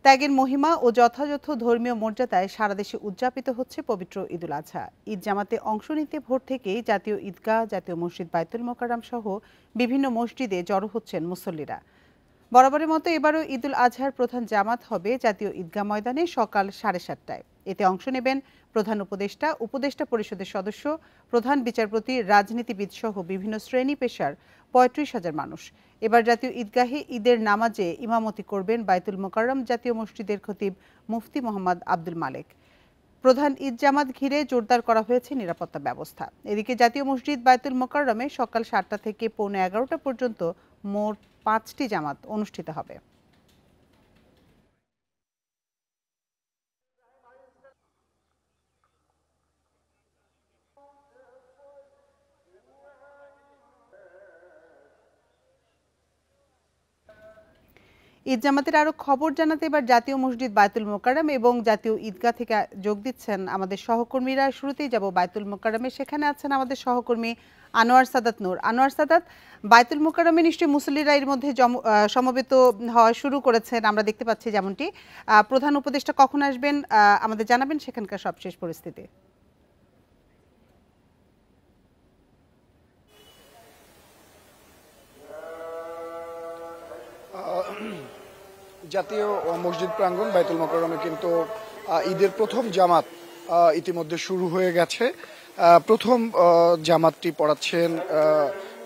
ত্যাগের মহিমা ও যথাযথ ধর্মীয় মর্যাদায় সারা দেশে উদযাপিত হচ্ছে পবিত্র ঈদুল আজহা। ঈদ জামাতে অংশ নিতে ভোর থেকেই জাতীয় ঈদগাহ, জাতীয় মসজিদ বায়তুল মোকাররম সহ বিভিন্ন মসজিদে জড়ো হচ্ছেন মুসল্লিরা। বরাবরের মতো এবারও ঈদুল আজহার প্রধান জামাত হবে জাতীয় ঈদগাহ ময়দানে সকাল 7:30টায়। এতে অংশ নেবেন প্রধান উপদেষ্টা, উপদেষ্টা পরিষদের সদস্য, প্রধান বিচারপতি, রাজনীতিবিদ সহ বিভিন্ন শ্রেণী পেশার 35,000 মানুষ। এবার জাতীয় ঈদগাহে ঈদের নামাজে ইমামতি করবেন বায়তুল মোকাররম জাতীয় মসজিদের খতিব মুফতি মোহাম্মদ আব্দুল মালেক। প্রধান ঈদ জামাত ঘিরে জোরদার করা হয়েছে নিরাপত্তা ব্যবস্থা। এদিকে জাতীয় মসজিদ বায়তুল মোকাররমে সকাল 7টা থেকে পৌনে 11টা পর্যন্ত মোট 5টি জামাত অনুষ্ঠিত হবে। ঈদ জামাতের আরো খবর জানাতে এবার জাতীয় মসজিদ বায়তুল মোকাররম এবং জাতীয় ঈদগাহ থেকে যোগ দিচ্ছেন আমাদের সহকর্মীরা। শুরুতেই যাব বায়তুল মোকাররমে, সেখানে আছেন আমাদের সহকর্মী আনোয়ার সাদাত নূর। আনোয়ার সাদাত, বায়তুল মোকাররমে নিশ্চয়ই মুসল্লিরা এর মধ্যে সমবেত হওয়া শুরু করেছেন, আমরা দেখতে পাচ্ছি যেমনটি। প্রধান উপদেষ্টা কখন আসবেন আমাদের জানাবেন সেখানকার সবশেষ পরিস্থিতি। জাতীয় মসজিদ প্রাঙ্গণ বায়তুল মোকাররমে কিন্তু ঈদের প্রথম জামাত ইতিমধ্যে শুরু হয়ে গেছে। প্রথম জামাতটি পড়াচ্ছেন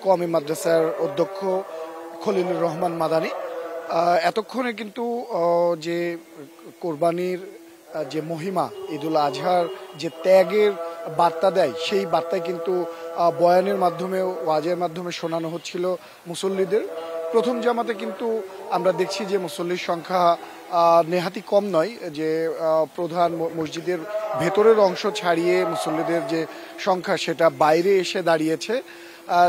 কওমি মাদ্রাসার অধ্যক্ষ খলিলুর রহমান মাদানী। এতক্ষণে কিন্তু যে কোরবানির যে মহিমা, ঈদুল আজহার যে ত্যাগের বার্তা দেয়, সেই বার্তায় কিন্তু বয়ানের মাধ্যমে, ওয়াজের মাধ্যমে শোনানো হচ্ছিল মুসল্লিদের। প্রথম জামাতে কিন্তু আমরা দেখছি যে মুসল্লির সংখ্যা নেহাতি কম নয়, যে প্রধান মসজিদের ভেতরের অংশ ছাড়িয়ে মুসল্লিদের যে সংখ্যা সেটা বাইরে এসে দাঁড়িয়েছে।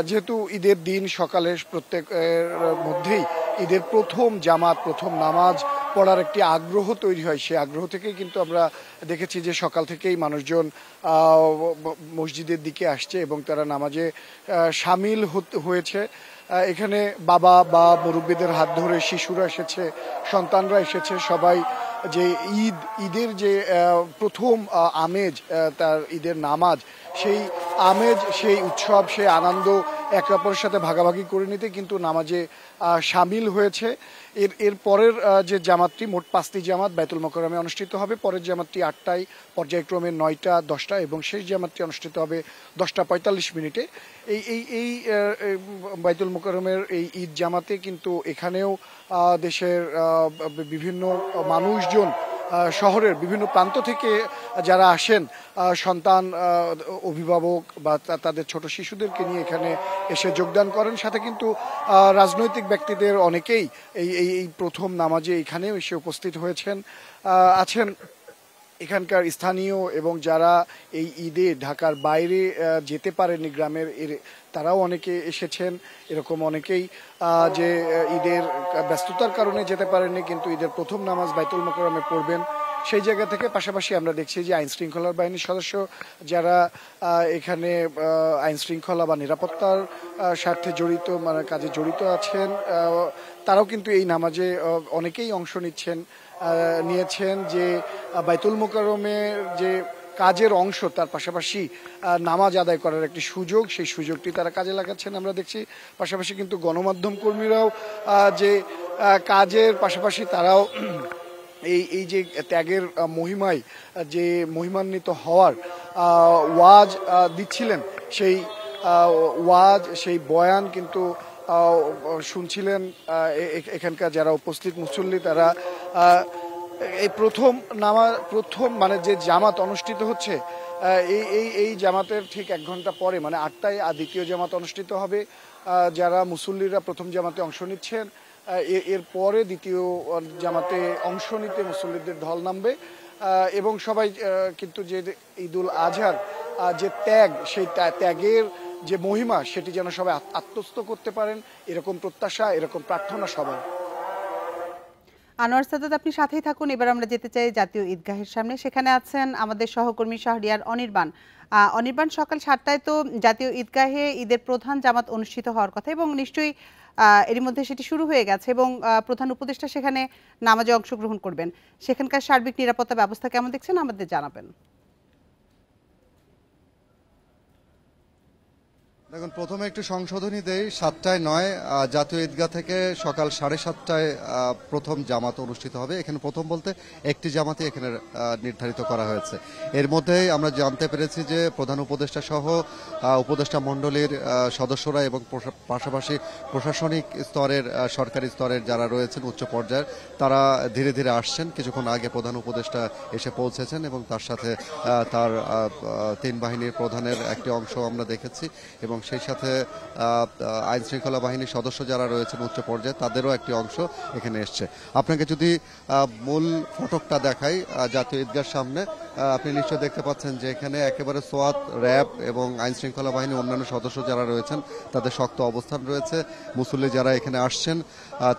যেহেতু ঈদের দিন সকালে প্রত্যেকের মধ্যেই ঈদের প্রথম জামাত, প্রথম নামাজ পড়ার একটি আগ্রহ তৈরি হয়, সেই আগ্রহ থেকেই কিন্তু আমরা দেখেছি যে সকাল থেকেই মানুষজন মসজিদের দিকে আসছে এবং তারা নামাজে সামিল হয়েছে। এখানে বাবা বা মুরব্বীদের হাত ধরে শিশুরা এসেছে, সন্তানরা এসেছে। সবাই যে ঈদের যে প্রথম আমেজ, তার ঈদের নামাজ, সেই আমেজ, সেই উৎসব, সেই আনন্দ একে অপরের সাথে ভাগাভাগি করে নিতে কিন্তু নামাজে সামিল হয়েছে। এর পরের যে জামাতটি, মোট 5টি জামাত বায়তুল মোকাররমে অনুষ্ঠিত হবে। পরের জামাতটি 8টায়, পর্যায়ক্রমে 9টা, 10টা এবং শেষ জামাতটি অনুষ্ঠিত হবে 10টা 45 মিনিটে। এই বায়তুল মোকাররমের এই ঈদ জামাতে কিন্তু এখানেও দেশের বিভিন্ন মানুষজন, শহরের বিভিন্ন প্রান্ত থেকে যারা আসেন, সন্তান, অভিভাবক বা তাদের ছোট শিশুদেরকে নিয়ে এখানে এসে যোগদান করেন। সাথে কিন্তু রাজনৈতিক ব্যক্তিদের অনেকেই এই প্রথম নামাজে এখানেও এসে উপস্থিত হয়েছেন, আছেন এখানকার স্থানীয় এবং যারা এই ঈদে ঢাকার বাইরে যেতে পারেননি, গ্রামের, তারাও অনেকে এসেছেন। এরকম অনেকেই যে ঈদের ব্যস্ততার কারণে যেতে পারেননি কিন্তু ঈদের প্রথম নামাজ বায়তুল মোকাররমে পড়বেন, সেই জায়গা থেকে। পাশাপাশি আমরা দেখছি যে আইন শৃঙ্খলার বাহিনীর সদস্য যারা এখানে আইন শৃঙ্খলা বা নিরাপত্তার স্বার্থে জড়িত, মানে কাজে জড়িত আছেন, তারাও কিন্তু এই নামাজে অনেকেই অংশ নিয়েছেন। যে বায়তুল মোকাররমের যে কাজের অংশ, তার পাশাপাশি নামাজ আদায় করার একটি সুযোগ, সেই সুযোগটি তারা কাজে লাগাচ্ছেন আমরা দেখছি। পাশাপাশি কিন্তু গণমাধ্যম কর্মীরাও যে কাজের পাশাপাশি তারাও এই যে ত্যাগের মহিমায় যে মহিমান্বিত হওয়ার ওয়াজ দিচ্ছিলেন, সেই ওয়াজ, সেই বয়ান কিন্তু শুনছিলেন এখানকার যারা উপস্থিত মুসল্লি। তারা এই প্রথম মানে যে জামাত অনুষ্ঠিত হচ্ছে, এই জামাতের ঠিক 1 ঘন্টা পরে, মানে 8টায় দ্বিতীয় জামাত অনুষ্ঠিত হবে। যারা মুসল্লিরা প্রথম জামাতে অংশ নিচ্ছেন, এর পরে দ্বিতীয় জামাতে অংশ নিতে মুসল্লিদের ঢল নামবে এবং সবাই কিন্তু যে ঈদুল আজহার যে ত্যাগ, সেই ত্যাগের যে মহিমা, সেটি যেন সবাই আত্মস্থ করতে পারেন, এরকম প্রত্যাশা, এরকম প্রার্থনা সবার। আনোয়ার সাদাত, আপনি সাথেই থাকুন। এবার আমরা যেতে চাই জাতীয় ঈদগাহের সামনে। সেখানে আছেন আমাদের সহকর্মী শাহরিয়ার অনির্বাণ। অনির্বাণ, সকাল ৭টায় তো জাতীয় ঈদগাহে ঈদের প্রধান জামাত অনুষ্ঠিত হওয়ার কথা এবং নিশ্চয়ই এরই মধ্যে সেটি শুরু হয়ে গেছে এবং প্রধান উপদেষ্টা সেখানে নামাজে অংশগ্রহণ করবেন। সেখানকার সার্বিক নিরাপত্তা ব্যবস্থা কেমন দেখছেন আমাদের জানাবেন। দেখুন, প্রথমে একটু সংশোধনী দেই, ৭টায় নয়, জাতীয় ঈদগাহ থেকে সকাল ৭:৩০টায় প্রথম জামাত অনুষ্ঠিত হবে। এখানে প্রথম বলতে একটি জামাতই এখানে নির্ধারিত করা হয়েছে। এর মধ্যেই আমরা জানতে পেরেছি যে প্রধান উপদেষ্টা সহ উপদেষ্টা মণ্ডলীর সদস্যরা এবং পাশাপাশি প্রশাসনিক স্তরের সরকারি স্তরের যারা রয়েছেন উচ্চ পর্যায়ের, তারা ধীরে ধীরে আসছেন। কিছুক্ষণ আগে প্রধান উপদেষ্টা এসে পৌঁছেছেন এবং তার সাথে তার ৩ বাহিনীর প্রধানের একটি অংশ আমরা দেখেছি এবং সেই সাথে আইন শৃঙ্খলা বাহিনীর সদস্য যারা রয়েছেন উচ্চ পর্যায়ে তাদেরও একটি অংশ এখানে এসছে। আপনাকে যদি মূল ফটকটা দেখাই জাতীয় ঈদগাহর সামনে, আপনি নিশ্চয় দেখতে পাচ্ছেন যে এখানে একেবারে সোয়াত, র্যাব এবং আইন শৃঙ্খলা বাহিনীর অন্যান্য সদস্য যারা রয়েছেন তাদের শক্ত অবস্থান রয়েছে। মুসল্লি যারা এখানে আসছেন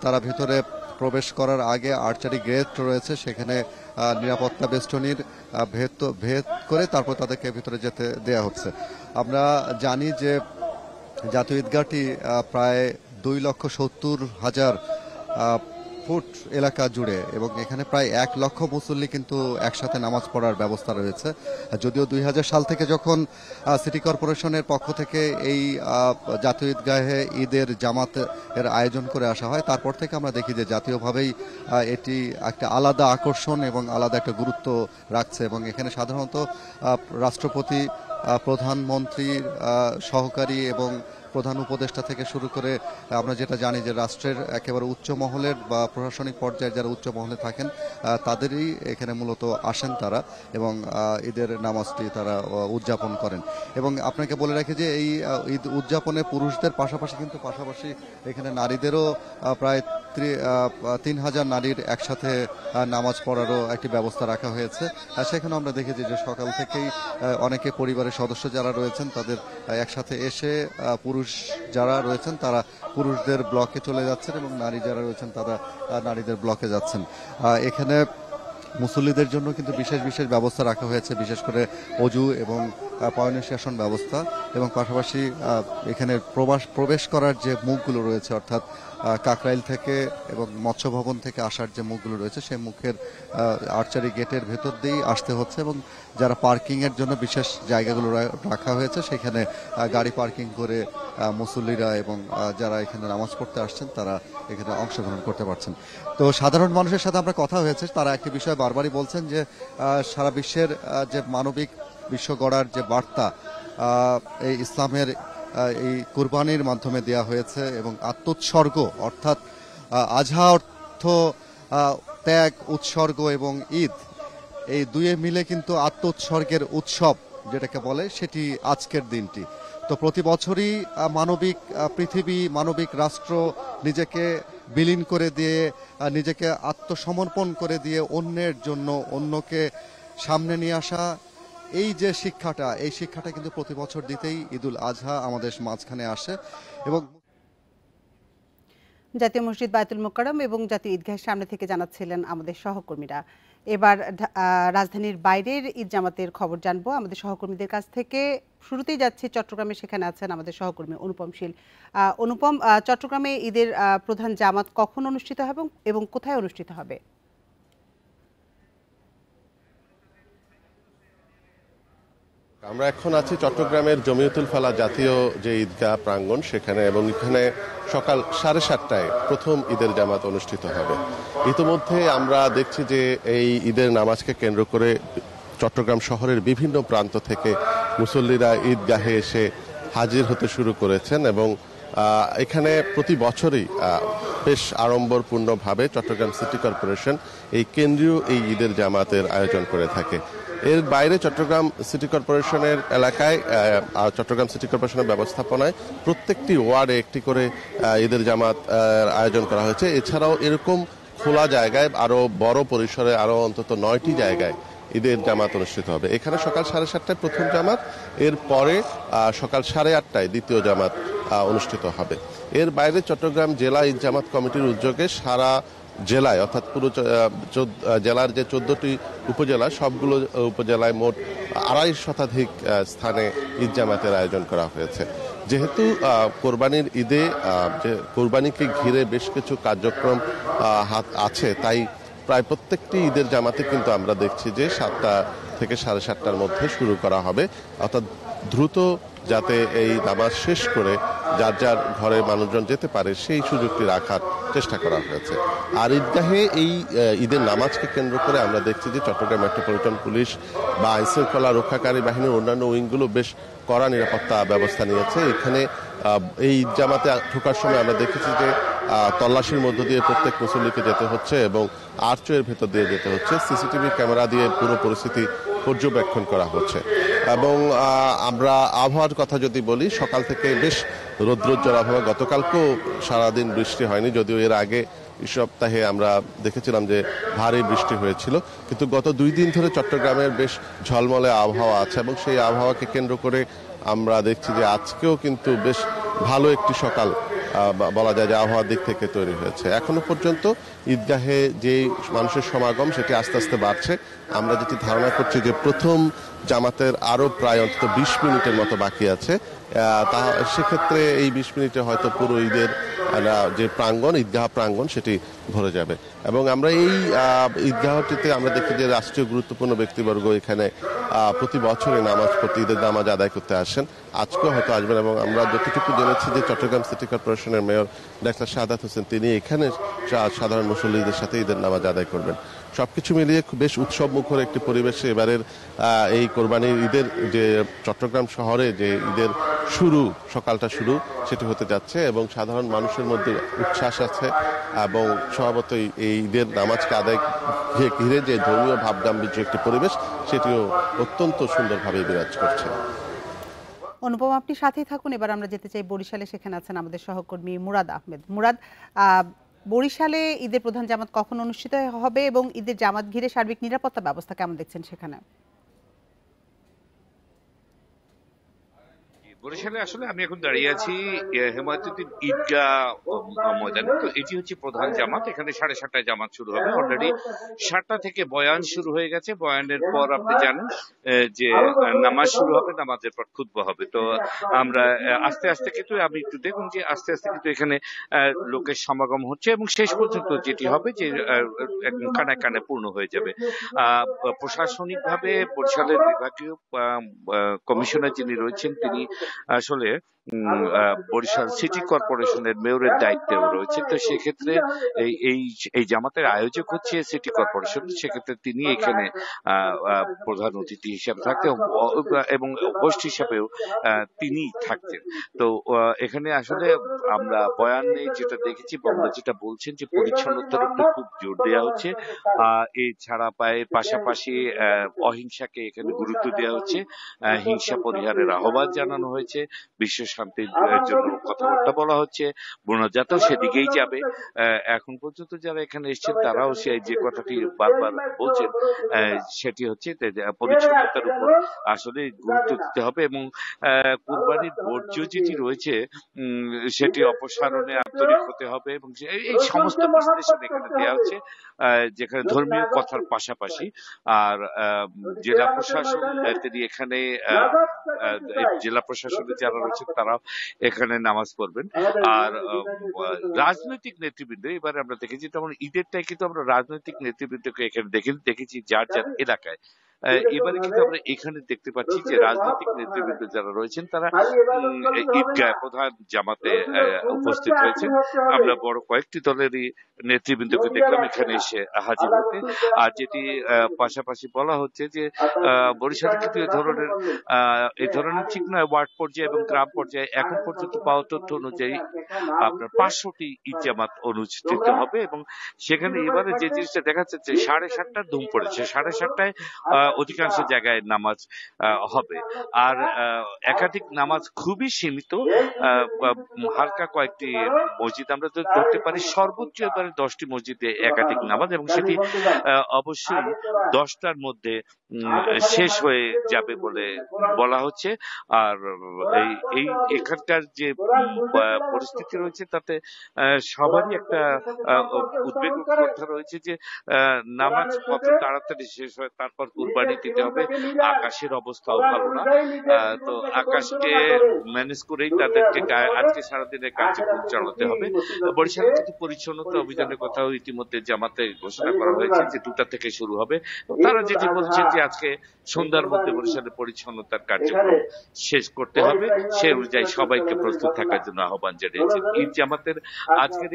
তারা ভিতরে প্রবেশ করার আগে আর্চারি গেট রয়েছে, সেখানে নিরাপত্তা বেষ্টনীর ভেদ করে তারপর তাদেরকে ভিতরে যেতে দেয়া হচ্ছে। আমরা জানি যে জাতীয় ঈদগাহটি প্রায় 2,70,000 ফুট এলাকা জুড়ে এবং এখানে প্রায় 1 লক্ষ মুসল্লি কিন্তু একসাথে নামাজ পড়ার ব্যবস্থা রয়েছে। যদিও 2000 সাল থেকে যখন সিটি কর্পোরেশনের পক্ষ থেকে এই জাতীয় ঈদগাহে ঈদের জামাতের আয়োজন করে আসা হয়, তারপর থেকে আমরা দেখি যে জাতীয়ভাবেই এটি একটা আলাদা আকর্ষণ এবং আলাদা একটা গুরুত্ব রাখছে এবং এখানে সাধারণত রাষ্ট্রপতি, প্রধানমন্ত্রীর সহকারী এবং প্রধান উপদেষ্টা থেকে শুরু করে আমরা যেটা জানি যে রাষ্ট্রের একেবারে উচ্চ মহলের বা প্রশাসনিক পর্যায়ে যারা উচ্চ মহলে থাকেন তাদেরই এখানে মূলত আসেন তারা এবং ঈদের নামাজটি তারা উদযাপন করেন। এবং আপনাকে বলে রাখি যে এই ঈদ উদযাপনে পুরুষদের পাশাপাশি এখানে নারীদেরও প্রায় 3,000 নারীর একসাথে নামাজ পড়ারও একটি ব্যবস্থা রাখা হয়েছে। সেখানে আমরা দেখেছি যে সকাল থেকেই অনেকে পরিবারের সদস্য যারা রয়েছেন তাদের একসাথে এসে পুরুষ যারা রয়েছেন তারা পুরুষদের ব্লকে চলে যাচ্ছেন এবং নারী যারা রয়েছেন তারা নারীদের ব্লকে যাচ্ছেন। এখানে মুসল্লিদের জন্য কিন্তু বিশেষ বিশেষ ব্যবস্থা রাখা হয়েছে, বিশেষ করে অজু এবং পয়ঃনিষ্কাশন ব্যবস্থা এবং পাশাপাশি এখানে প্রবেশ করার যে মুখগুলো রয়েছে অর্থাৎ কাকরাইল থেকে এবং মৎস্য ভবন থেকে আসার যে মুখগুলো রয়েছে সেই মুখের আর্চারি গেটের ভেতর দিয়েই আসতে হচ্ছে এবং যারা পার্কিংয়ের জন্য বিশেষ জায়গাগুলো রাখা হয়েছে সেখানে গাড়ি পার্কিং করে মুসল্লিরা এবং যারা এখানে নামাজ পড়তে আসছেন তারা এখানে অংশগ্রহণ করতে পারছেন। তো সাধারণ মানুষের সাথে আমরা কথা হয়েছে, তারা একটি বিষয় বারবারই বলছেন যে সারা বিশ্বের যে মানবিক বিশ্ব গড়ার যে বার্তা এই ইসলামের এই কুরবানির মাধ্যমে দেয়া হয়েছে এবং আত্মোৎসর্গ অর্থাৎ আজহা অর্থ ত্যাগ, উৎসর্গ এবং ঈদ, এই দুয়ে মিলে কিন্তু আত্মোৎসর্গের উৎসব যেটাকে বলে সেটি আজকের দিনটি। তো প্রতি বছরই মানবিক পৃথিবী, মানবিক রাষ্ট্র নিজেকে বিলীন করে দিয়ে, নিজেকে আত্মসমর্পণ করে দিয়ে অন্যের জন্য অন্যকে সামনে নিয়ে আসা, এই যে শিক্ষাটা, এই শিক্ষাটা কিন্তু প্রতি বছর দিতেই ঈদুল আজহা আমাদের মাঝখানে আসে। এবং জাতীয় মসজিদ বায়তুল মোকাররম এবং জাতীয় ঈদগাহের সামনে থেকে জানাচ্ছিলেন আমাদের সহকর্মীরা। এবার রাজধানীর বাইরের ঈদ জামাতের খবর জানবো আমাদের সহকর্মীদের কাছ থেকে। শুরুতেই যাচ্ছি চট্টগ্রামে, সেখানে আছেন আমাদের সহকর্মী অনুপম শীল। অনুপম, চট্টগ্রামে ঈদের প্রধান জামাত কখন অনুষ্ঠিত হবে এবং কোথায় অনুষ্ঠিত হবে? আমরা এখন আছি চট্টগ্রামের জমিয়তুল ফালাহ জাতীয় যে ঈদগাহ প্রাঙ্গণ সেখানে, এবং এখানে সকাল 7:30টায় প্রথম ঈদের জামাত অনুষ্ঠিত হবে। ইতিমধ্যে আমরা দেখছি যে এই ঈদের নামাজকে কেন্দ্র করে চট্টগ্রাম শহরের বিভিন্ন প্রান্ত থেকে মুসল্লিরা ঈদগাহে এসে হাজির হতে শুরু করেছেন এবং এখানে প্রতি বছরই বেশ আড়ম্বরপূর্ণভাবে চট্টগ্রাম সিটি কর্পোরেশন এই কেন্দ্রীয় এই ঈদের জামাতের আয়োজন করে থাকে। এর বাইরে চট্টগ্রাম সিটি কর্পোরেশনের এলাকায় চট্টগ্রাম সিটি কর্পোরেশনের ব্যবস্থাপনায় প্রত্যেকটি ওয়ার্ডে একটি করে ঈদের জামাত আয়োজন করা হয়েছে। এছাড়াও এরকম খোলা জায়গায় আরো বড় পরিসরে আরো অন্তত 9টি জায়গায় ঈদের জামাত অনুষ্ঠিত হবে। এখানে সকাল 7:30টায় প্রথম জামাত, এর পরে সকাল 8:30টায় দ্বিতীয় জামাত অনুষ্ঠিত হবে। এর বাইরে চট্টগ্রাম জেলা ঈদ জামাত কমিটির উদ্যোগে সারা জেলায় অর্থাৎ পুরো জেলার যে 14টি উপজেলা সবগুলো উপজেলায় মোট 2.5 শতাধিক স্থানে ঈদ জামাতের আয়োজন করা হয়েছে। যেহেতু কোরবানির ঈদে যে কোরবানিকে ঘিরে বেশ কিছু কার্যক্রম হাত আছে, তাই প্রায় প্রত্যেকটি ঈদের জামাতে কিন্তু আমরা দেখছি যে 7টা থেকে 7:30টার মধ্যে শুরু করা হবে, অর্থাৎ দ্রুত যাতে এই নামাজ শেষ করে যার যার ঘরে মানুষজন যেতে পারে সেই সুযোগটি রাখার চেষ্টা করা হয়েছে। আর ঈদগাহে এই ঈদের নামাজকে কেন্দ্র করে আমরা দেখছি যে চট্টগ্রাম মেট্রোপলিটন পুলিশ বা আইনশৃঙ্খলা রক্ষাকারী বাহিনীর অন্যান্য উইংগুলো বেশ কড়া নিরাপত্তা ব্যবস্থা নিয়েছে। এখানে এই ঈদ জামাতে ঢোকার সময় আমরা দেখেছি যে তল্লাশির মধ্য দিয়ে প্রত্যেক মুসল্লিকে যেতে হচ্ছে এবং আর্চওয়ের ভেতর দিয়ে যেতে হচ্ছে। সিসিটিভি ক্যামেরা দিয়ে পুরো পরিস্থিতি পর্যবেক্ষণ করা হচ্ছে। এবং আমরা আবহাওয়ার কথা যদি বলি, সকাল থেকে বেশ রৌদ্রোজ্জ্বল আবহাওয়া। গতকালকেও সারাদিন বৃষ্টি হয়নি, যদিও এর আগে এই সপ্তাহে আমরা দেখেছিলাম যে ভারী বৃষ্টি হয়েছিল, কিন্তু গত 2 দিন ধরে চট্টগ্রামের বেশ ঝলমলে আবহাওয়া আছে এবং সেই আবহাওয়াকে কেন্দ্র করে আমরা দেখছি যে আজকেও কিন্তু বেশ ভালো একটি সকাল বলা যায় যে আবহাওয়ার দিক থেকে তৈরি হয়েছে। এখনো পর্যন্ত ঈদগাহে যে মানুষের সমাগম সেটি আস্তে আস্তে বাড়ছে। আমরা যেটি ধারণা করছি যে প্রথম জামাতের আরো প্রায় অন্তত 20 মিনিটের মতো বাকি আছে। তা সেক্ষেত্রে এই 20 মিনিটে হয়তো পুরো ঈদের যে প্রাঙ্গণ, ঈদগাহ প্রাঙ্গণ, সেটি ভরে যাবে। এবং আমরা এই ঈদগাহটিতে আমরা দেখি যে রাষ্ট্রীয় গুরুত্বপূর্ণ ব্যক্তিবর্গ এখানে প্রতি বছরে নামাজ পড়তে, ঈদের নামাজ আদায় করতে আসেন। আজকেও হয়তো আসবেন। এবং আমরা যতটুকু জেনেছি যে চট্টগ্রাম সিটি কর্পোরেশনের মেয়র ডাক্তার শাহাদাত হোসেন তিনি এখানে সাধারণ মুসল্লিদের সাথে ঈদের নামাজ আদায় করবেন। সবকিছু মিলিয়ে বেশ উৎসব মুখর একটি পরিবেশে এবারের এই কোরবানির ঈদের যে চট্টগ্রাম শহরে যে ঈদের সকালটা শুরু সেটি হতে যাচ্ছে এবং সাধারণ মানুষের মধ্যে উচ্ছ্বাস আছে এবং স্বভাবতই এই ঈদের নামাজকে আদায় ঘিরে যে ধর্মীয় ভাবগাম্ভীর্য একটি পরিবেশ সেটিও অত্যন্ত সুন্দরভাবে বিরাজ করছে। অনুপম, আপনি সাথেই থাকুন। এবার আমরা যেতে চাই বরিশালে। সেখানে আছেন আমাদের সহকর্মী মুরাদ আহমেদ। মুরাদ, বরিশালে ঈদের প্রধান জামাত কখন অনুষ্ঠিত হবে এবং ঈদের জামাত ঘিরে সার্বিক নিরাপত্তা ব্যবস্থা কেমন দেখছেন সেখানে? বরিশালে আসলে আমি এখন দাঁড়িয়ে আছি হেমায়তুদ্দিন ঈদগাহ ময়দানে। তো এটি হচ্ছে প্রধান জামাত। এখানে 7:30টায় জামাত শুরু হবে। অলরেডি 7টা থেকে বয়ান শুরু হয়ে গেছে। বয়ানের পর আপনি জানেন যে নামাজ শুরু হবে, নামাজের পর খুতবা হবে। তো আমরা আস্তে আস্তে কিন্তু আমি একটু দেখুন যে আস্তে আস্তে কিন্তু এখানে লোকের সমাগম হচ্ছে এবং শেষ পর্যন্ত যেটি হবে যে একদম কানে কানে পূর্ণ হয়ে যাবে। প্রশাসনিকভাবে বরিশালের বিভাগীয় কমিশনার যিনি রয়েছেন তিনি আসলে বরিশাল সিটি কর্পোরেশনের মেয়রের দায়িত্বে রয়েছে। তো সেক্ষেত্রে এই জামাতের আয়োজক হচ্ছে সিটি কর্পোরেশন। সেক্ষেত্রে তিনি এখানে প্রধান অতিথি হিসাবে থাকতেন এবং হোস্ট হিসাবেও তিনি থাকতেন। তো এখানে আসলে আমরা বয়ানে যেটা দেখেছি, আমরা যেটা বলছেন যে পরিচ্ছন্নতার উপরে খুব জোর দেওয়া হচ্ছে। এছাড়া পাশাপাশি অহিংসাকে এখানে গুরুত্ব দেওয়া হচ্ছে। হিংসা পরিহারের আহ্বান জানানো হয়েছে। বিশ্ব শান্তির জন্য কথাবার্তা বলা হচ্ছে। মোনাজাতও সেদিকেই যাবে। এখন পর্যন্ত যারা এখানে এসেছেন তারাও যে কথাটি বারবার বলছেন সেটি হচ্ছে পরিচ্ছন্নতার উপর আসলে গুরুত্ব দিতে হবে এবং কুরবানির বর্জ্য যেটি রয়েছে সেটি অপসারণে আন্তরিক হতে হবে এবং এই সমস্ত বিশ্লেষণ এখানে দেওয়া হচ্ছে, যেখানে ধর্মীয় কথার পাশাপাশি। আর জেলা প্রশাসন তিনি এখানে জেলা প্রশাসনের যারা রয়েছে তারা এখানে নামাজ পড়বেন। আর রাজনৈতিক নেতৃবৃন্দ এবারে আমরা দেখেছি, তেমন ঈদেরটাই কিন্তু আমরা রাজনৈতিক নেতৃবৃন্দকে এখানে দেখেছি যার যার এলাকায়। এবারে কিন্তু আমরা এখানে দেখতে পাচ্ছি যে রাজনৈতিক নেতৃবৃন্দ যারা রয়েছেন তারা ঈদগাহ প্রধান জামাতে উপস্থিত হয়েছেন। আমরা বড় কয়েকটি দলেরই নেতৃবৃন্দকে দেখলাম এখানে এসে হাজির হতে। আর যেটি পাশাপাশি বলা হচ্ছে যে বরিশালে কিন্তু এই ধরনের ঠিক নয়, ওয়ার্ড পর্যায়ে এবং গ্রাম পর্যায়ে এখন পর্যন্ত পাওয়া তথ্য অনুযায়ী আপনার 500টি ঈদ জামাত অনুষ্ঠিত হবে এবং সেখানে এবারে যে জিনিসটা দেখা যাচ্ছে যে 7:30টার ধুম পড়েছে। 7:30টায় অধিকাংশ জায়গায় নামাজ হবে। আর একাধিক নামাজ খুবই সীমিত, হালকা কয়েকটি মসজিদ আমরা ধরতে পারি, সর্বোচ্চ এবারে 10টি মসজিদে একাধিক নামাজ, এবং সেটি অবশ্যই 10টার মধ্যে শেষ হয়ে যাবে বলে বলা হচ্ছে। আর এই এখানকার যে পরিস্থিতি রয়েছে তাতে সবারই একটা উদ্বেগের কথা রয়েছে যে নামাজ কত তাড়াতাড়ি শেষ হয়, তারপর কুরবানি দিতে হবে। আকাশের অবস্থাও ভালো না, তো আকাশকে ম্যানেজ করেই তাদেরকে আজকে সারাদিনের কার্যক্রম চালাতে হবে। বরিশালে কিন্তু পরিচ্ছন্নতা অভিযানের কথাও ইতিমধ্যে জামাতে ঘোষণা করা হয়েছে যে 2টা থেকে শুরু হবে। তারা যেটি বলছে যে আজকে সন্ধ্যার মধ্যে বরিশালের পরিচ্ছন্নতার কার্যক্রম শেষ করতে হবে, সে অনুযায়ী সবাইকে প্রস্তুত থাকার জন্য আহ্বান জানিয়েছে। ঈদ জামাতের আজকের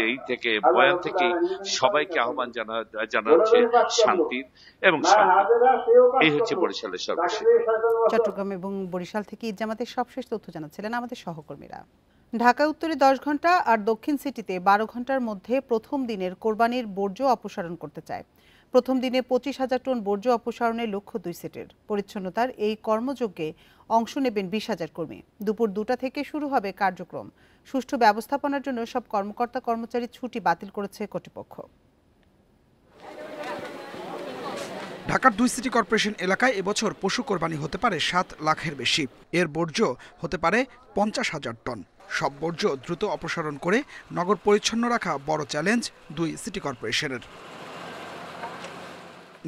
এই থেকে বয়ান থেকে সবাইকে আহ্বান জানা হচ্ছে শান্তির এবং শান্তি। এই হচ্ছে বরিশালের সর্বশেষ। চট্টগ্রাম এবং বরিশাল থেকে ঈদ জামাতের সবশেষ তথ্য জানাচ্ছিলেন আমাদের সহকর্মীরা। ঢাকা উত্তরে 10 ঘন্টা আর দক্ষিণ সিটিতে 12 ঘন্টার মধ্যে প্রথম দিনের কোরবানির বর্জ্য অপসারণ করতে চায়। প্রথম দিনে 25,000 টন বর্জ্য অপসারণের লক্ষ্য 2 সেটের। পরিচ্ছন্নতার এই কর্মযজ্ঞে অংশ নেবেন 20,000 কর্মী। দুপুর 2টা থেকে শুরু হবে কার্যক্রম। সুষ্ঠু ব্যবস্থাপনার জন্য সব কর্মকর্তা কর্মচারীর ছুটি বাতিল করেছে কর্তৃপক্ষ। ঢাকার 2 সিটি কর্পোরেশন এলাকায় এবছর পশু কোরবানি হতে পারে 7 লাখের বেশি। এর বর্জ্য হতে পারে 50,000 টন। সব বর্জ্য দ্রুত অপসারণ করে নগর পরিচ্ছন্ন রাখা বড় চ্যালেঞ্জ 2 সিটি কর্পোরেশনের।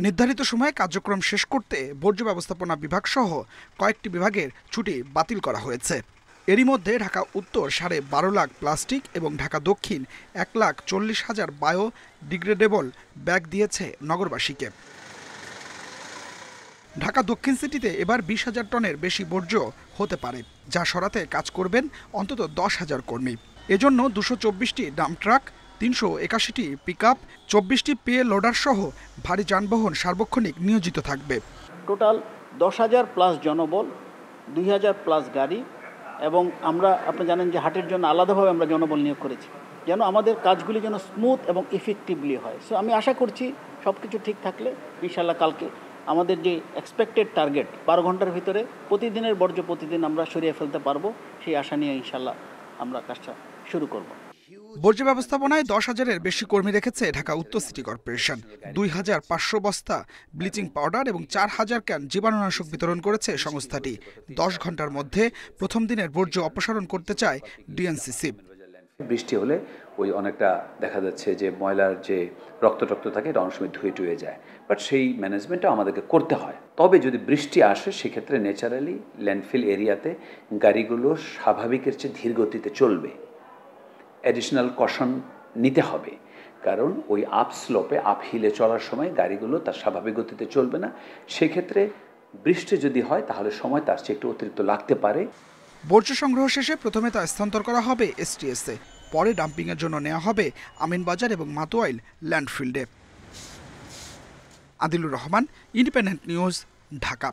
নির্ধারিত সময়ে কার্যক্রম শেষ করতে বর্জ্য ব্যবস্থাপনা বিভাগ সহ কয়েকটি বিভাগের ছুটি বাতিল করা হয়েছে। এরই মধ্যে ঢাকা উত্তর 12.5 লাখ প্লাস্টিক এবং ঢাকা দক্ষিণ 1,40,000 বায়োডিগ্রেডেবল ব্যাগ দিয়েছে নগরবাসীকে। ঢাকা দক্ষিণ সিটিতে এবার 20,000 টনের বেশি বর্জ্য হতে পারে, যা সরাতে কাজ করবেন অন্তত 10,000 কর্মী। এজন্য 224টি ডাম্প ট্রাক, 381টি পিকআপ, 24টি পে লোডার সহ ভারী যানবাহন সার্বক্ষণিক নিয়োজিত থাকবে। টোটাল 10,000 প্লাস জনবল, 2,000 প্লাস গাড়ি, এবং আপনি জানেন যে হাটের জন্য আলাদাভাবে আমরা জনবল নিয়োগ করেছি, যেন আমাদের কাজগুলি যেন স্মুথ এবং ইফেক্টিভলি হয়। সো আমি আশা করছি সব কিছু ঠিক থাকলে ইনশাল্লাহ কালকে আমাদের যে এক্সপেক্টেড টার্গেট 12 ঘন্টার ভিতরে প্রতিদিনের বর্জ্য প্রতিদিন আমরা সরিয়ে ফেলতে পারবো, সেই আশা নিয়ে ইনশাল্লাহ আমরা কাজটা শুরু করব। বর্জ্য ব্যবস্থাপনায় 10,000-এর বেশি কর্মী রেখেছে ঢাকা উত্তর সিটি কর্পোরেশন। 2,500 বস্তা ব্লিচিং পাউডার এবং 4,000 ক্যান জীবাণুনাশক বিতরণ করেছে সংস্থাটি। 10 ঘন্টার মধ্যে প্রথম দিনের বর্জ্য অপসারণ করতে চায় ডিএনসিসি। বৃষ্টি হলে ওই অনেকটা দেখা যাচ্ছে যে ময়লার যে রক্ত থাকে এটা অনেক সময় ধুয়ে যায়, বাট সেই ম্যানেজমেন্টটা আমাদেরকে করতে হয়। তবে যদি বৃষ্টি আসে সেক্ষেত্রে ন্যাচারালি ল্যান্ডফিল এরিয়াতে গাড়িগুলো স্বাভাবিকের চেয়ে ধীর গতিতে চলবে। অ্যাডিশনাল কশন নিতে হবে, কারণ ওই আপ স্লোপে আপ হিলে চলার সময় গাড়িগুলো তার স্বাভাবিক গতিতে চলবে না। সেক্ষেত্রে বৃষ্টি যদি হয় তাহলে সময় তার চেয়ে একটু অতিরিক্ত লাগতে পারে। বর্জ্য সংগ্রহ শেষে প্রথমে তা স্থানান্তর করা হবে এসটিএসে, পরে ডাম্পিংয়ের জন্য নেওয়া হবে আমিনবাজার এবং মাতোয়াইল ল্যান্ডফিল্ডে। Adilur Rahman, Independent News, Dhaka.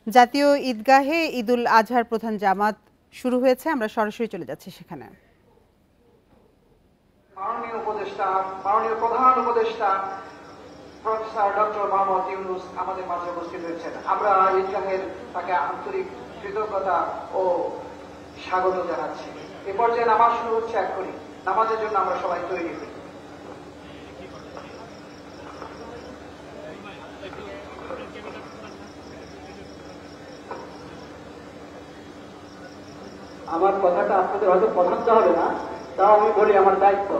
জাতীয় ঈদগাহে ঈদুল আজহার প্রধান জামাত শুরু হয়েছে। আমরা সরাসরি চলে যাচ্ছি সেখানে। মাননীয় প্রধান উপদেষ্টা প্রফেসর ডক্টর মোহাম্মদ ইউনূস আমাদের মাঝে উপস্থিত হয়েছেন। আমরা ঈদগাহের তাকে আন্তরিক কৃতজ্ঞতা ও স্বাগত জানাচ্ছি। এ পর্যায়ে নামাজ শুরু হচ্ছে এক্ষুনি। নামাজের জন্য আমরা সবাই তৈরি হই। আমার কথাটা আপনাদের হয়তো পছন্দ হবে না, তাও আমি বলি আমার দায়িত্ব।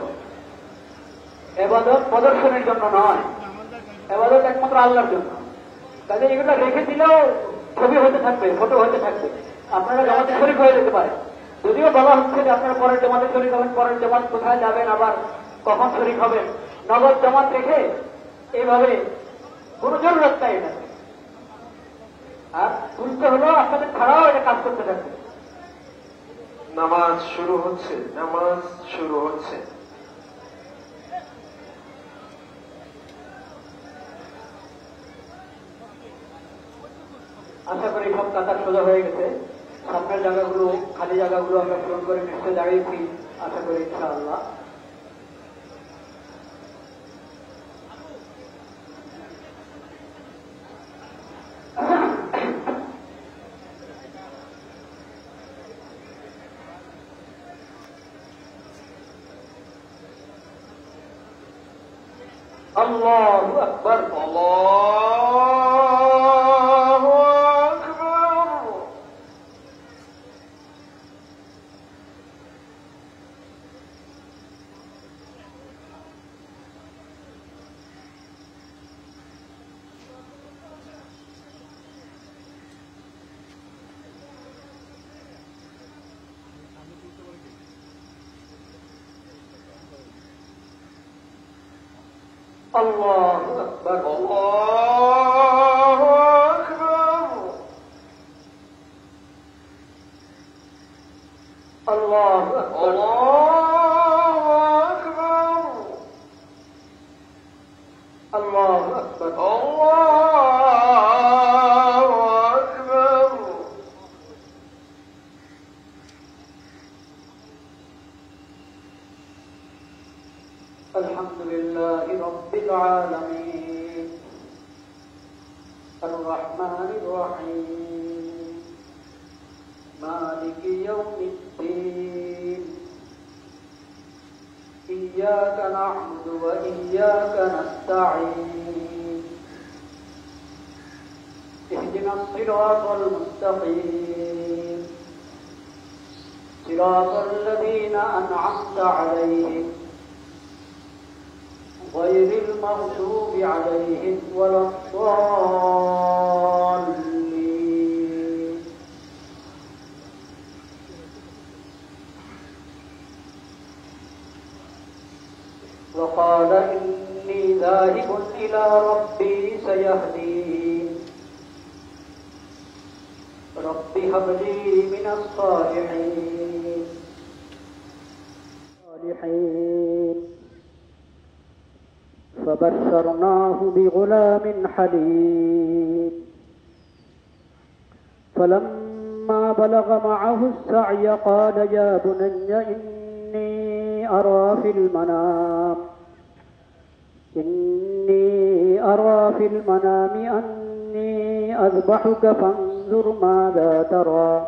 এবাদত প্রদর্শনের জন্য নয়, এবাদত একমাত্র আল্লাহর জন্য। তাদের এগুলো রেখে দিলেও ছবি হতে থাকবে, ফটো হতে থাকবে, আপনারা জামাতে শরীক হয়ে যেতে পারে। যদিও বলা হচ্ছে যে আপনারা পরের জামাতে শরীক হবেন, পরের জামাত কোথায় যাবেন, আবার কখন শরীক হবেন, নগদ জামাত রেখে এইভাবে কোনো জরুরত নাই এটা। আর বুঝতে হলো আপনাদের ছাড়াও এটা কাজ করতে থাকবে। নামাজ শুরু হচ্ছে, নামাজ শুরু হচ্ছে। আশা করি সব কাতার সোজা হয়ে গেছে। সামনের জায়গাগুলো, খালি জায়গাগুলো আমরা পূরণ করে নিশ্চয় দাঁড়িয়েছি, আশা করি ইনশাআল্লাহ। আল্লাহু আকবার আল্লাহু আকবার الله أكبر الله أكبر الله أكبر الله أكبر الله أكبر الله أكبر الحمد لله رب العالمين الرحمن الرحيم مالك يوم الدين إياك نعبد وإياك نستعين اهدنا الصراط المستقيم صراط الذين أنعمت عليهم غير المغضوب عليهم ولا الضالين وقال إني ذاهب إلى ربي سيهدين رب هب لي من الصالحين فبشرناه بغلام حليم فلما بلغ معه السعي قال يا بني إني أرى في المنام أني أذبحك فانظر ماذا ترى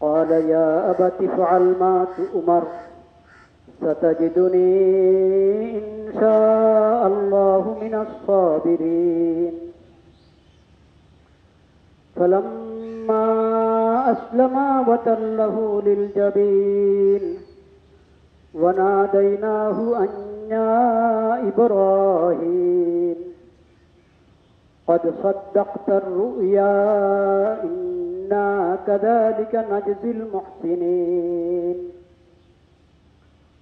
قال يا أبت افعل ما تؤمر ستجدني إن شاء الله من الصابرين فلما أسلما وتله للجبين وناديناه أن يا إبراهيم قد صدقت الرؤيا إنا كذلك نجزي المحسنين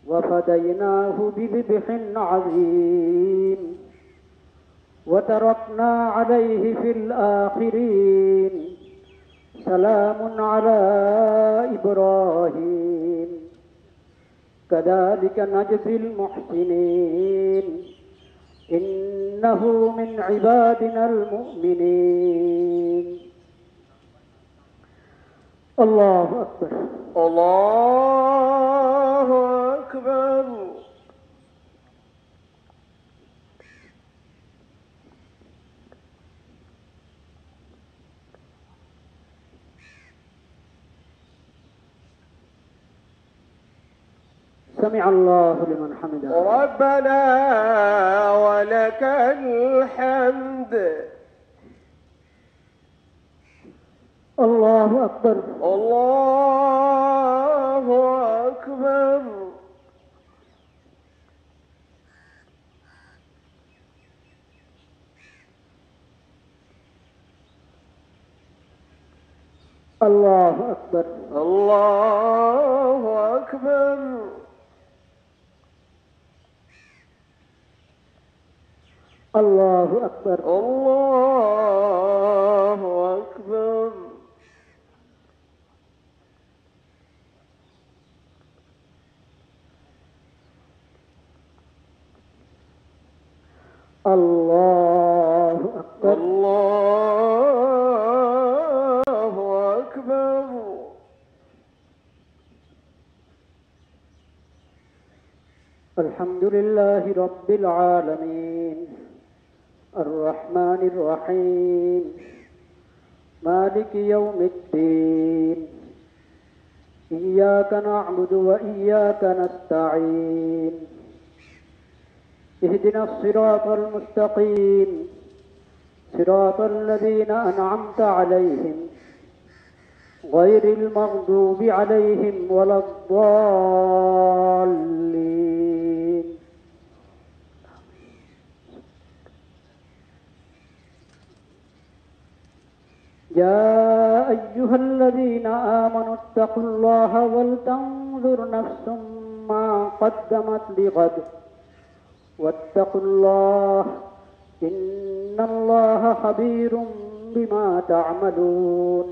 وفديناه بذبح عظيم وتركنا عليه في الآخرين سلام على إبراهيم كذلك نجزي المحسنين إنه من عبادنا المؤمنين الله أكبر الله أكبر سمع الله لمن حمده ربنا ولك الحمد الله أكبر الله أكبر الله أكبر الله أكبر الله أكبر الله أكبر الله أكبر الله أكبر الحمد لله رب العالمين الرحمن الرحيم مالك يوم الدين إياك نعبد وإياك نستعين اهدنا الصراط المستقيم صراط الذين أنعمت عليهم غير المغضوب عليهم ولا الضالين. يا أيها الذين آمنوا اتقوا الله ولتنظر نفس ما قدمت لغد واتقوا الله إن الله خبير بما تعملون.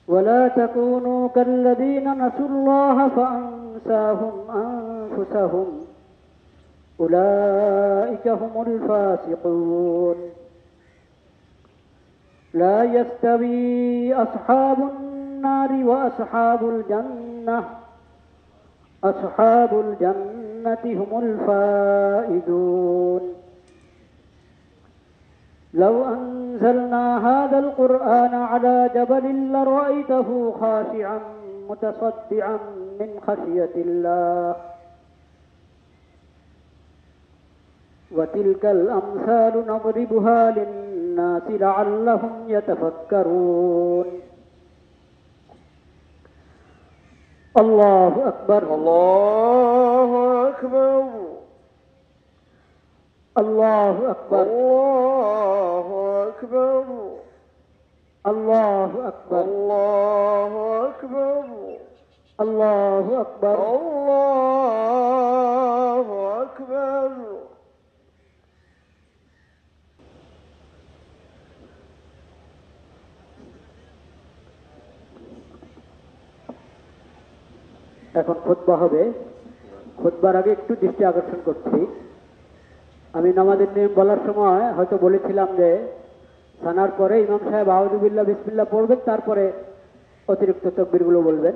ولا تكونوا كالذين نسوا الله فأنساهم أنفسهم أولئك هم الفاسقون. لا يستوي أصحاب النار وأصحاب الجنة أصحاب الجنة هم الفائزون. لو أنزلنا هذا القرآن على جبل لرأيته خاشعا متصدعا من خشية الله. وتلك الأمثال نضربها للناس لعلهم يتفكرون. الله أكبر الله أكبر الله أكبر الله أكبر الله أكبر الله أكبر الله أكبر الله أكبر. এখন খুতবা হবে। খুতবার আগে একটু দৃষ্টি আকর্ষণ করছি। আমি নামাজের নিয়ম বলার সময় হয়তো বলেছিলাম যে সানার পরে ইমাম সাহেব আউযুবিল্লাহ বিসমিল্লাহ পড়বেন, তারপরে অতিরিক্ত তাকবীরগুলো বলবেন।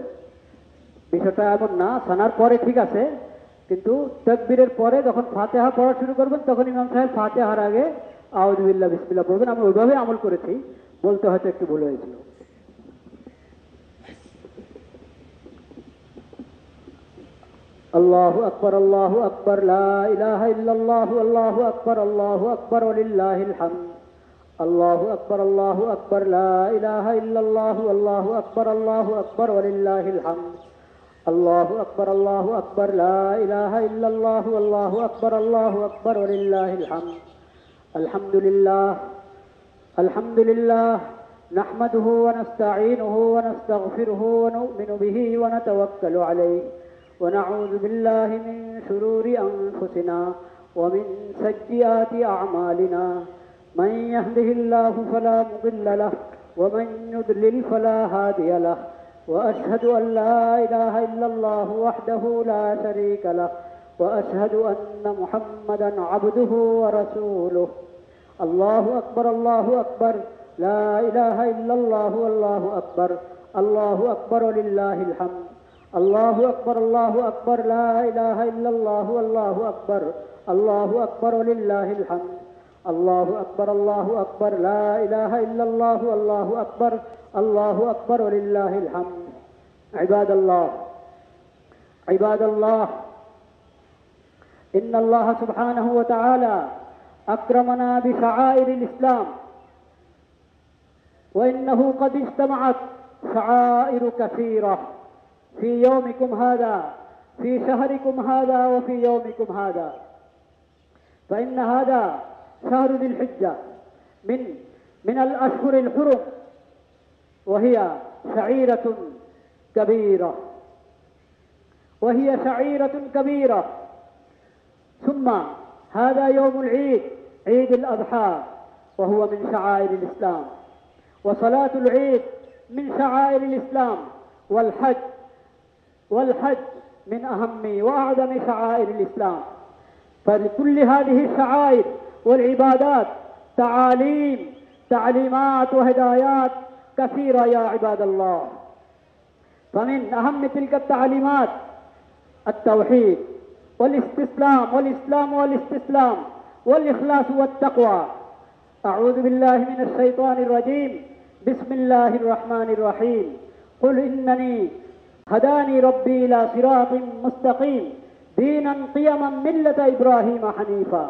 বিষয়টা এমন না, সানার পরে ঠিক আছে, কিন্তু তাকবীরের পরে যখন ফাতিহা পড়া শুরু করবেন তখন ইমাম সাহেব ফাতিহার আগে আউযুবিল্লাহ বিসমিল্লাহ পড়বেন। আমরা ওইভাবে আমল করেছি, বলতে হয়তো একটু ভুল হয়েছিল। الله أكبر لا إله إلا الله الله أكبر ولله الحمد. الله أكبر لا إله إلا الله الله أكبر ولله الحمد. الله أكبر لا إله إلا الله الله أكبر ولله الحمد. الحمد لله نحمده ونستعينه ونستغفره ونؤمن به ونتوكل عليه ونعوذ بالله من شرور أنفسنا ومن سيئات أعمالنا. من يهده الله فلا مضل له ومن يضلل فلا هادي له. وأشهد أن لا إله إلا الله وحده لا شريك له وأشهد أن محمدا عبده ورسوله. الله أكبر لا إله إلا الله والله أكبر ولله الحمد. الله أكبر لا إله إلا الله والله أكبر ولله الحمد. الله أكبر لا إله إلا الله والله أكبر ولله الحمد. عباد الله إن الله سبحانه وتعالى أكرمنا بشعائر الإسلام، وإنه قد اجتمعت شعائر كثيرة في يومكم هذا، في شهركم هذا، وفي يومكم هذا. فإن هذا شهر ذي الحجة من الأشهر الحرم، وهي شعيرة كبيرة. ثم هذا يوم العيد، عيد الأضحى، وهو من شعائر الإسلام. وصلاة العيد من شعائر الإسلام. والحج من أهم وأعظم شعائر الإسلام. فلكل هذه الشعائر والعبادات تعليمات وهدايات كثيرة يا عباد الله. فمن أهم تلك التعليمات التوحيد والإسلام والإخلاص والتقوى. أعوذ بالله من الشيطان الرجيم. بسم الله الرحمن الرحيم. قل إنني هداني ربي إلى صراط مستقيم دينا قيما ملة إبراهيم حنيفا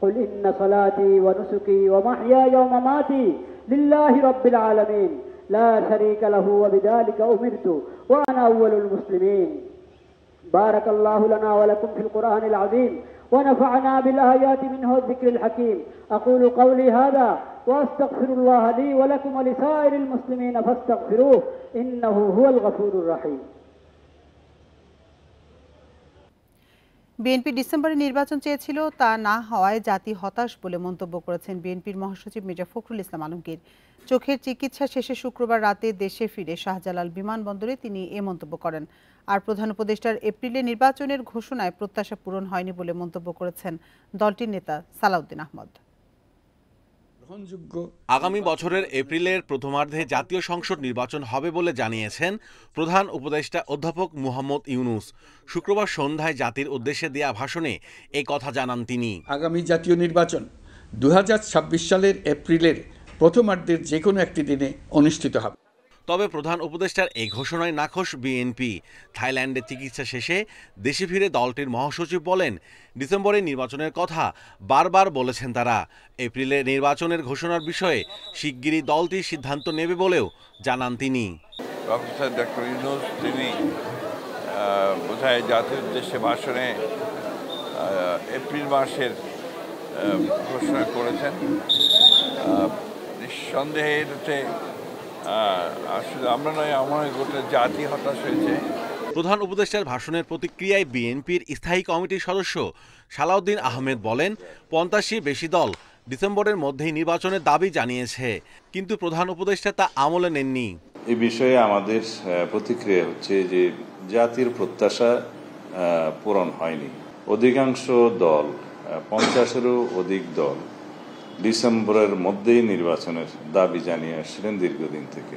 قل إن صلاتي ونسكي ومحياي ومماتي لله رب العالمين لا شريك له وبذلك أمرت وأنا أول المسلمين بارك الله لنا ولكم في القرآن العظيم ونفعنا بالآيات منه الذكر الحكيم أقول قولي هذا وأستغفر الله لي ولكم ولسائر المسلمين فاستغفروه إنه هو الغفور الرحيم বিএনপি ডিসেম্বরে নির্বাচন চেয়েছিল, তা না হওয়ায় জাতি হতাশ বলে মন্তব্য করেছেন বিএনপির মহাসচিব মির্জা ফখরুল ইসলাম আলমগীর। চোখের চিকিৎসা শেষে শুক্রবার রাতে দেশে ফিরে শাহজালাল বিমানবন্দরে তিনি এ মন্তব্য করেন। আর প্রধান উপদেষ্টার এপ্রিলে নির্বাচনের ঘোষণায় প্রত্যাশা পূরণ হয়নি বলে মন্তব্য করেছেন দলটির নেতা সালাউদ্দিন আহমদ। আগামী বছরের এপ্রিলের প্রথমার্ধে জাতীয় সংসদ নির্বাচন হবে বলে জানিয়েছেন প্রধান উপদেষ্টা অধ্যাপক মুহাম্মদ ইউনুস। শুক্রবার সন্ধ্যায় জাতির উদ্দেশ্যে দেয়া ভাষণে এই কথা জানান তিনি। আগামী জাতীয় নির্বাচন 2026 সালের এপ্রিলের প্রথমার্ধের যে কোনো একটি দিনে অনুষ্ঠিত হবে। তবে প্রধান উপদেষ্টার এই ঘোষণায় নাখোশ বিএনপি। থাইল্যান্ডে চিকিৎসা শেষে দেশে ফিরে দলটির মহাসচিব বলেন, ডিসেম্বরে নির্বাচনের কথা বারবার বলেছেন তারা। এপ্রিলে নির্বাচনের ঘোষণার বিষয়ে শিগগিরই দলটি সিদ্ধান্ত নেবে বলেও জানান তিনি। প্রফেসর ডক্টর ইউনূস তিনি বোধহয় জাতির উদ্দেশ্যে ভাষণে এপ্রিল মাসের ঘোষণা করেছেন। নিঃসন্দেহে এটাতে আসলে আমরা নয়, আমার গোটা জাতি হতাশ হয়েছে। প্রধান উপদেষ্টার ভাষণের প্রতিক্রিয়ায় বিএনপির স্থায়ী কমিটির সদস্য সালাউদ্দিন আহমেদ বলেন, 50 বেশি দল ডিসেম্বরের মধ্যেই নির্বাচনের দাবি জানিয়েছে, কিন্তু প্রধান উপদেষ্টা তা আমলে নেননি। এই বিষয়ে আমাদের প্রতিক্রিয়া হচ্ছে যে জাতির প্রত্যাশা পূরণ হয়নি। অধিকাংশ দল, 50-এরও অধিক দল ডিসেম্বরের মধ্যেই নির্বাচনের দাবি জানিয়ে আসছিলেন দীর্ঘদিন থেকে।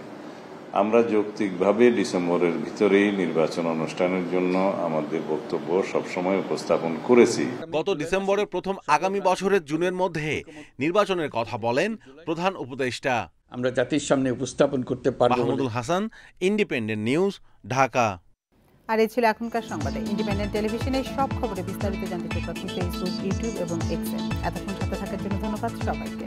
আমরা যৌক্তিকভাবে ডিসেম্বরের ভিতরেই নির্বাচন অনুষ্ঠানের জন্য আমাদের বক্তব্য সবসময় উপস্থাপন করেছি। গত ডিসেম্বরের প্রথম আগামী বছরের জুনের মধ্যে নির্বাচনের কথা বলেন প্রধান উপদেষ্টা। আমরা জাতির সামনে উপস্থাপন করতে পারব। Mahmudul Hasan, Independent News, Dhaka. আর এই ছিল এখনকার সংবাদে। ইন্ডিপেন্ডেন্ট টেলিভিশনের সব খবরে বিস্তারিত জানতে চোখ রাখুন ফেসবুক, ইউটিউব এবং এক্সে। এতক্ষণ সাথে থাকার জন্য ধন্যবাদ সবাইকে।